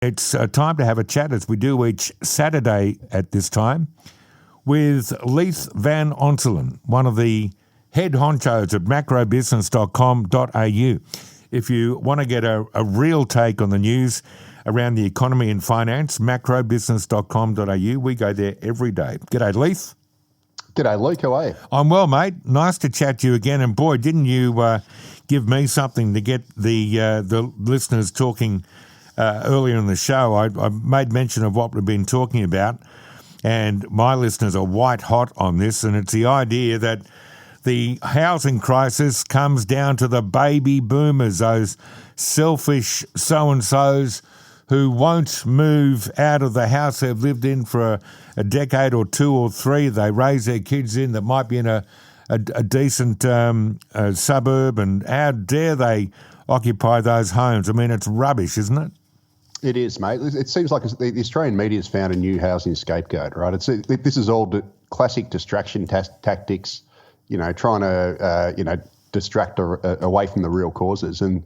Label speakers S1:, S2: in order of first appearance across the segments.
S1: It's time to have a chat, as we do each Saturday at this time, with Leith Van Onselen, one of the head honchos at macrobusiness.com.au. If you want to get a real take on the news around the economy and finance, macrobusiness.com.au. We go there every day. G'day, Leith.
S2: G'day, Luke. How are you?
S1: I'm well, mate. Nice to chat to you again. And boy, didn't you give me something to get the listeners talking earlier in the show. I made mention of what we've been talking about, and my listeners are white hot on this, and it's the idea that the housing crisis comes down to the baby boomers, those selfish so-and-sos who won't move out of the house they've lived in for a decade or two or three. They raise their kids in that might be in a decent suburb, and how dare they occupy those homes? I mean, it's rubbish, isn't it?
S2: It is, mate. It seems like the Australian media's found a new housing scapegoat, right? This is all classic distraction tactics, trying to, distract away from the real causes. And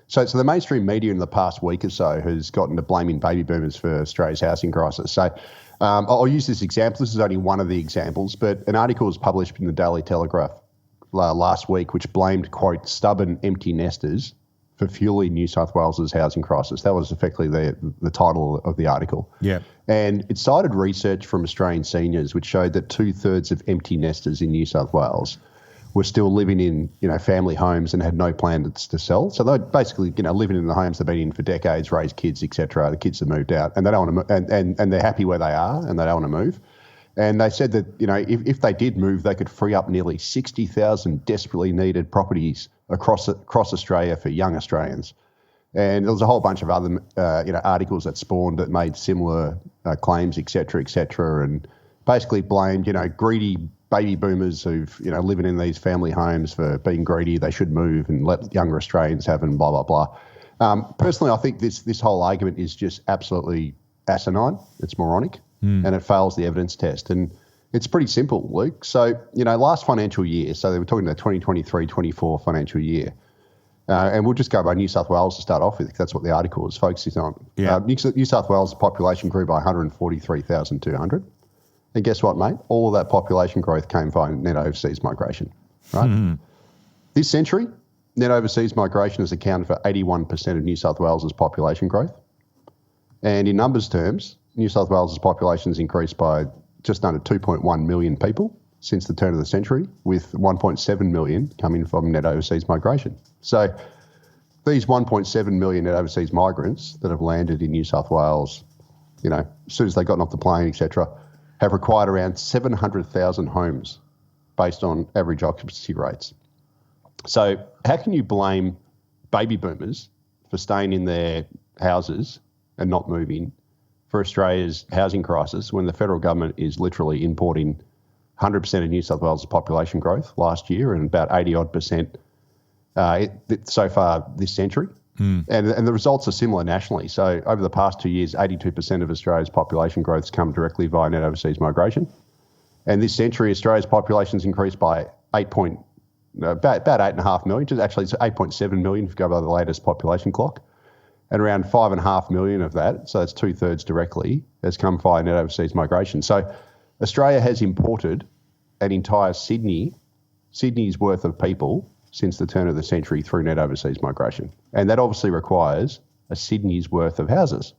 S2: so the mainstream media in the past week or so has gotten to blaming baby boomers for Australia's housing crisis. So I'll use this example. This is only one of the examples, but an article was published in the Daily Telegraph last week which blamed, quote, stubborn empty nesters for fueling New South Wales's housing crisis. That was effectively the title of the article.
S1: Yeah. And
S2: it cited research from Australian seniors which showed that 2/3 of empty nesters in New South Wales were still living in, family homes and had no plans to sell. So they're basically, living in the homes they've been in for decades, raised kids, etc. The kids have moved out, and they don't want to, and they're happy where they are, and they don't want to move. And they said that, if they did move, they could free up nearly 60,000 desperately needed properties across Australia for young Australians. And there was a whole bunch of other, articles that spawned that made similar claims, etc., and basically blamed, greedy baby boomers who've, living in these family homes for being greedy. They should move and let younger Australians have, and blah, blah, blah. Personally, I think this whole argument is just absolutely asinine. It's moronic, and it fails the evidence test. And it's pretty simple, Luke. So, last financial year, so they were talking about the 2023-24 financial year, and we'll just go by New South Wales to start off with, because that's what the article is focusing on.
S1: Yeah.
S2: New South Wales population grew by 143,200. And guess what, mate? All of that population growth came via net overseas migration, right? Mm-hmm. This century, net overseas migration has accounted for 81% of New South Wales's population growth. And in numbers terms, New South Wales's population has increased by just under 2.1 million people since the turn of the century, with 1.7 million coming from net overseas migration. So these 1.7 million net overseas migrants that have landed in New South Wales, as soon as they got off the plane, etc., have required around 700,000 homes based on average occupancy rates. So how can you blame baby boomers for staying in their houses and not moving for Australia's housing crisis when the federal government is literally importing 100% of New South Wales' population growth last year and about 80-odd% so far this century? And the results are similar nationally. So over the past 2 years, 82% of Australia's population growth has come directly via net overseas migration. And this century, Australia's population has increased by about 8.5 million. Actually, it's 8.7 million if you go by the latest population clock. And around 5.5 million of that, so that's 2/3 directly, has come via net overseas migration. So Australia has imported an entire Sydney's worth of people since the turn of the century through net overseas migration. And that obviously requires a Sydney's worth of houses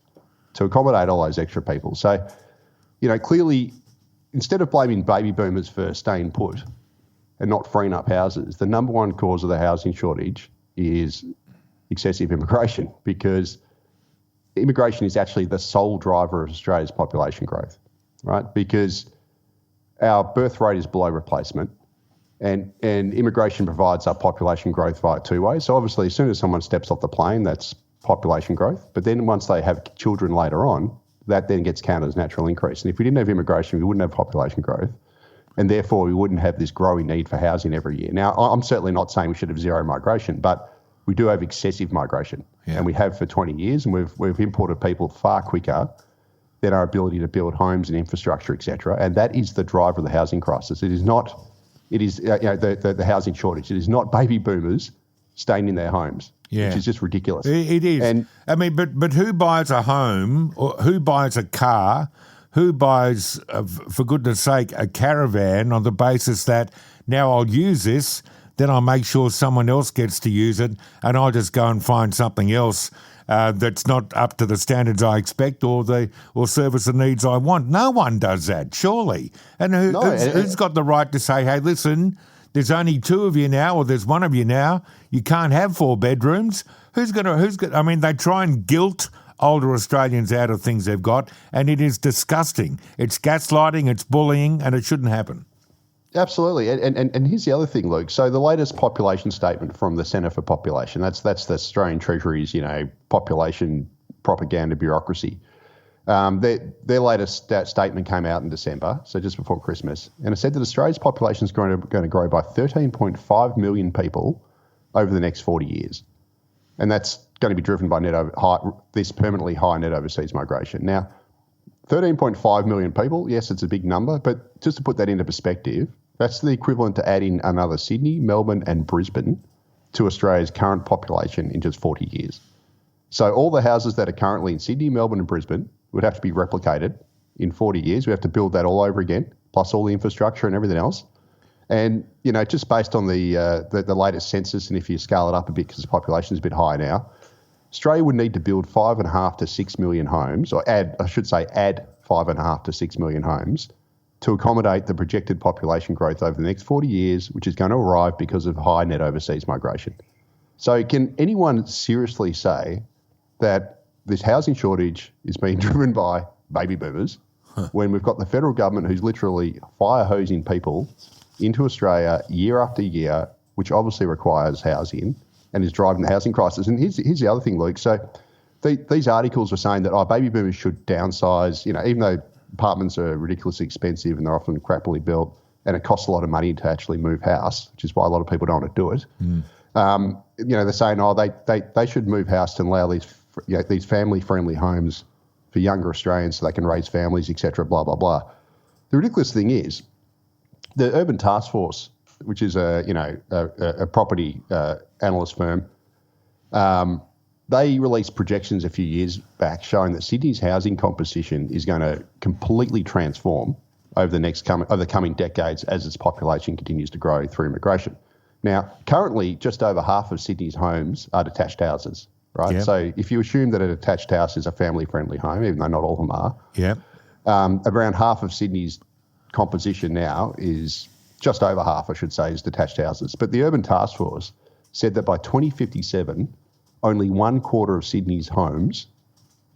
S2: to accommodate all those extra people. So, clearly, instead of blaming baby boomers for staying put and not freeing up houses, the number one cause of the housing shortage is excessive immigration, because immigration is actually the sole driver of Australia's population growth, right? Because our birth rate is below replacement. And immigration provides our population growth via two ways. So obviously, as soon as someone steps off the plane, that's population growth. But then once they have children later on, that then gets counted as natural increase. And if we didn't have immigration, we wouldn't have population growth. And therefore, we wouldn't have this growing need for housing every year. Now, I'm certainly not saying we should have zero migration, but we do have excessive migration. Yeah. And we have for 20 years, and we've imported people far quicker than our ability to build homes and infrastructure, etc. And that is the driver of the housing crisis. It is not... It is the housing shortage. It is not baby boomers staying in their homes. which is just ridiculous.
S1: It is.
S2: And
S1: I mean, but who buys a home or who buys a car? Who buys, for goodness sake, a caravan on the basis that now I'll use this, then I'll make sure someone else gets to use it, and I'll just go and find something else that's not up to the standards I expect or service the needs I want. No one does that, surely. And who's got the right to say, hey, listen, there's only two of you now, or there's one of you now. You can't have 4 bedrooms. Who's going to? I mean, they try and guilt older Australians out of things they've got, and it is disgusting. It's gaslighting, it's bullying, and it shouldn't happen.
S2: Absolutely. And here's the other thing, Luke. So the latest population statement from the Centre for Population, that's the Australian Treasury's, population propaganda bureaucracy. Their latest statement came out in December, so just before Christmas, and it said that Australia's population is going to grow by 13.5 million people over the next 40 years. And that's going to be driven by this permanently high net overseas migration. Now, 13.5 million people, yes, it's a big number, but just to put that into perspective, that's the equivalent to adding another Sydney, Melbourne and Brisbane to Australia's current population in just 40 years. So all the houses that are currently in Sydney, Melbourne and Brisbane would have to be replicated in 40 years. We have to build that all over again, plus all the infrastructure and everything else. And, just based on the latest census, and if you scale it up a bit because the population is a bit higher now, Australia would need to build 5.5 to 6 million homes, or add 5.5 to 6 million homes to accommodate the projected population growth over the next 40 years, which is going to arrive because of high net overseas migration. So can anyone seriously say that this housing shortage is being driven by baby boomers when we've got the federal government who's literally fire hosing people into Australia year after year, which obviously requires housing and is driving the housing crisis? And here's the other thing, Luke. So these articles are saying that baby boomers should downsize, even though apartments are ridiculously expensive and they're often crappily built and it costs a lot of money to actually move house, which is why a lot of people don't want to do it. They're saying, they should move house to allow these family-friendly homes for younger Australians so they can raise families, etc., blah, blah, blah. The ridiculous thing is the Urban Task Force, which is a property analyst firm, they released projections a few years back showing that Sydney's housing composition is going to completely transform over the coming decades as its population continues to grow through immigration. Now, currently, just over half of Sydney's homes are detached houses, right? Yep. So if you assume that a detached house is a family-friendly home, even though not all of them are, around half of Sydney's composition now is just over half, I should say, is detached houses. But the Urban Task Force said that by 2057, only 1/4 of Sydney's homes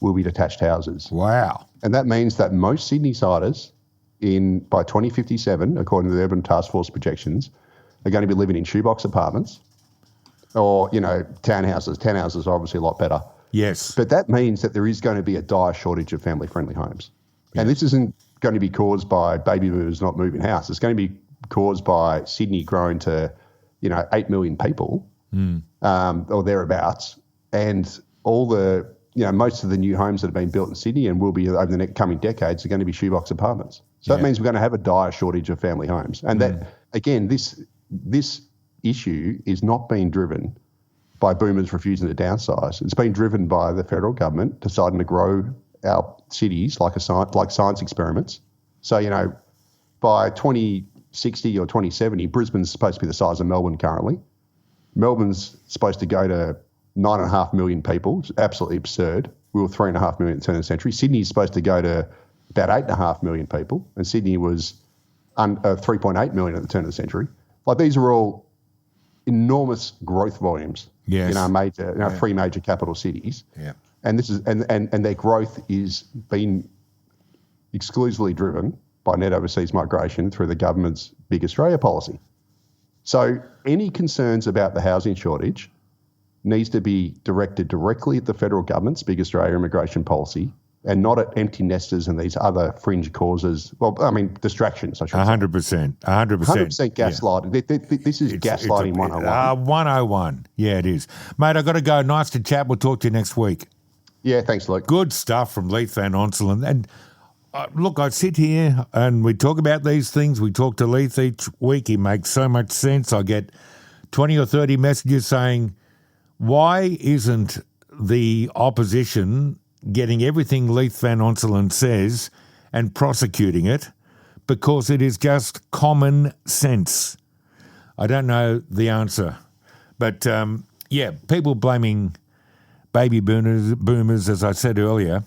S2: will be detached houses.
S1: Wow.
S2: And that means that most Sydney-siders by 2057, according to the Urban Task Force projections, are going to be living in shoebox apartments or, townhouses. Townhouses are obviously a lot better.
S1: Yes.
S2: But that means that there is going to be a dire shortage of family-friendly homes. Yes. And this isn't going to be caused by baby boomers not moving house. It's going to be caused by Sydney growing to, 8 million people or thereabouts. And all the, most of the new homes that have been built in Sydney and will be over the next coming decades are going to be shoebox apartments. So that means we're going to have a dire shortage of family homes. And that, again, this issue is not being driven by boomers refusing to downsize. It's been driven by the federal government deciding to grow our cities like science experiments. So, by 2060 or 2070, Brisbane's supposed to be the size of Melbourne currently. Melbourne's supposed to go to 9.5 million people, which is absolutely absurd. We were 3.5 million at the turn of the century. Sydney's supposed to go to about 8.5 million people, and Sydney was 3.8 million at the turn of the century. Like, these are all enormous growth volumes in our three major capital cities.
S1: Yeah.
S2: And this is and their growth is being exclusively driven by net overseas migration through the government's Big Australia policy. So any concerns about the housing shortage needs to be directed directly at the federal government's Big Australia immigration policy and not at empty nesters and these other fringe causes. Well, I mean, distractions, I should
S1: 100%. 100%
S2: gaslighting. Yeah. This is gaslighting 101.
S1: 101. Yeah, it is. Mate, I've got to go. Nice to chat. We'll talk to you next week.
S2: Yeah, thanks, Luke.
S1: Good stuff from Leith Van Onselen. And look, I sit here and we talk about these things. We talk to Leith each week. He makes so much sense. I get 20 or 30 messages saying, Why isn't the opposition getting everything Leith Van Onselen says and prosecuting it? Because it is just common sense. I don't know the answer. But, people blaming baby boomers, as I said earlier,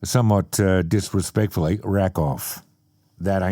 S1: somewhat disrespectfully, rack off. That ain't